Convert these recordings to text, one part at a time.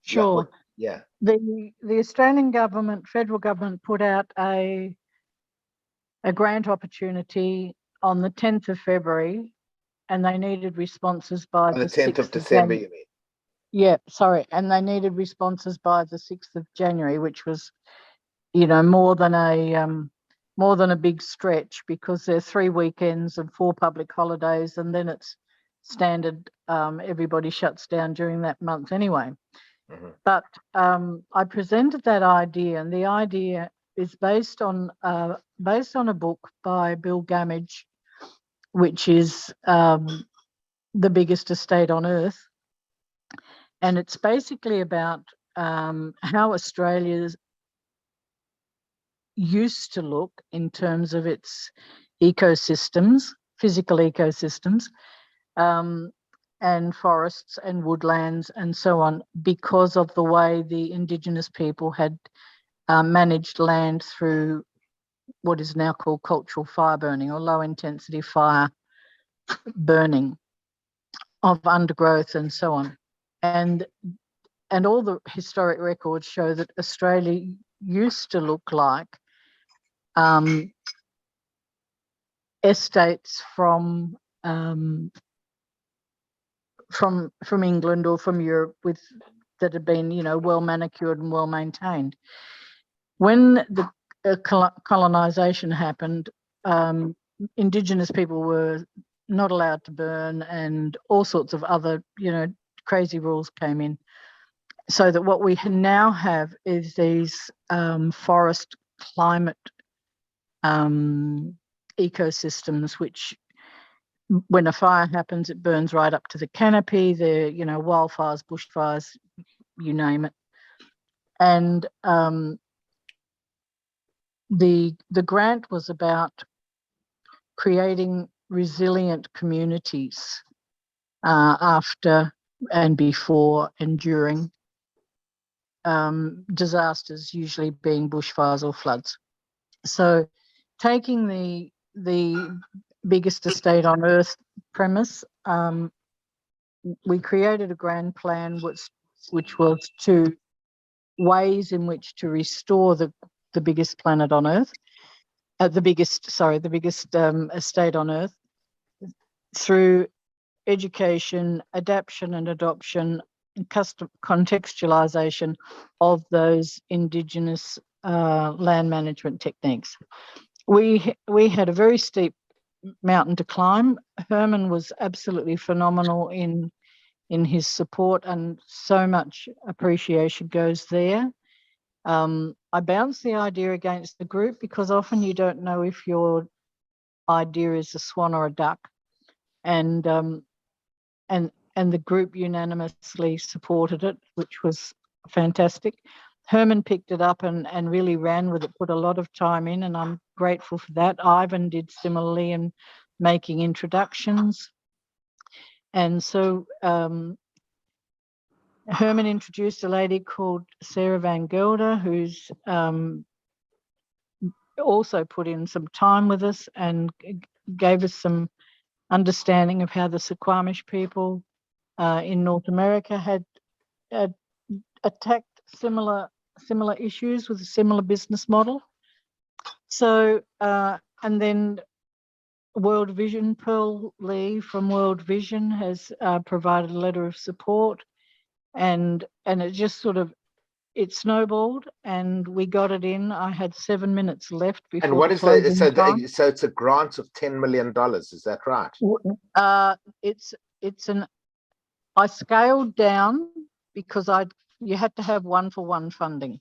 Sure. Yeah. The Australian government, federal government, put out a grant opportunity on the 10th of February, and they needed responses by On the 10th of 6th December, January. you mean? Yeah, sorry, and they needed responses by the 6th of January, which was, you know, more than a big stretch, because there are 3 weekends and 4 public holidays, and then it's standard. Everybody shuts down during that month anyway. Mm-hmm. But I presented that idea, and the idea is based on a book by Bill Gammage, which is The Biggest Estate on Earth, and it's basically about how Australia's used to look in terms of its ecosystems, physical ecosystems, and forests and woodlands and so on, because of the way the Indigenous people had managed land through what is now called cultural fire burning, or low intensity fire burning of undergrowth and so on. And all the historic records show that Australia used to look like estates from England or from Europe that had been, you know, well manicured and well maintained. When the colonisation happened, Indigenous people were not allowed to burn, and all sorts of other, you know, crazy rules came in. So that what we now have is these forest climate ecosystems, which, when a fire happens, it burns right up to the canopy. The, you know, wildfires, bushfires, you name it. And the grant was about creating resilient communities after and before and during disasters, usually being bushfires or floods. So, taking the biggest estate on earth premise, we created a grand plan which was to ways in which to restore the biggest planet on earth, the biggest estate on earth, through education, adaptation and adoption, and contextualization of those Indigenous land management techniques. We had a very steep mountain to climb. Herman was absolutely phenomenal in his support, and so much appreciation goes there. I bounced the idea against the group, because often you don't know if your idea is a swan or a duck, and the group unanimously supported it, which was fantastic. Herman picked it up and really ran with it, put a lot of time in, and I'm grateful for that. Ivan did similarly in making introductions. And so Herman introduced a lady called Sarah Van Gelder, who's also put in some time with us and gave us some understanding of how the Suquamish people in North America had attacked similar issues with a similar business model. So, and then World Vision, Pearl Lee from World Vision has provided a letter of support, and it just sort of, it snowballed, and we got it in. I had 7 minutes left before. And what is that? So it's a grant of $10 million. Is that right? I scaled down because you had to have 1-for-1 funding.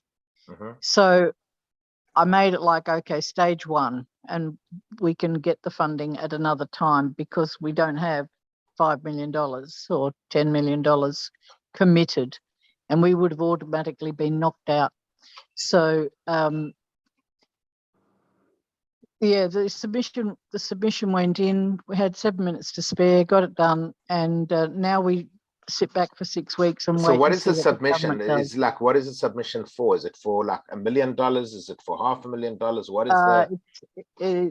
Mm-hmm. So I made it like, okay, stage 1, and we can get the funding at another time, because we don't have $5 million or $10 million committed, and we would have automatically been knocked out. So the submission went in. We had 7 minutes to spare, got it done, and now we sit back for 6 weeks and wait. So what is the submission? Is like, what is the submission for? Is it for like $1 million? Is it for $500,000? What is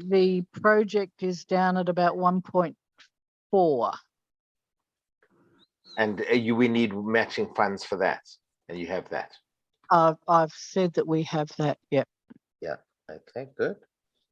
the project is down at about 1.4. And we need matching funds for that, and you have that. I've said that we have that. Yep. Yeah. Okay. Good.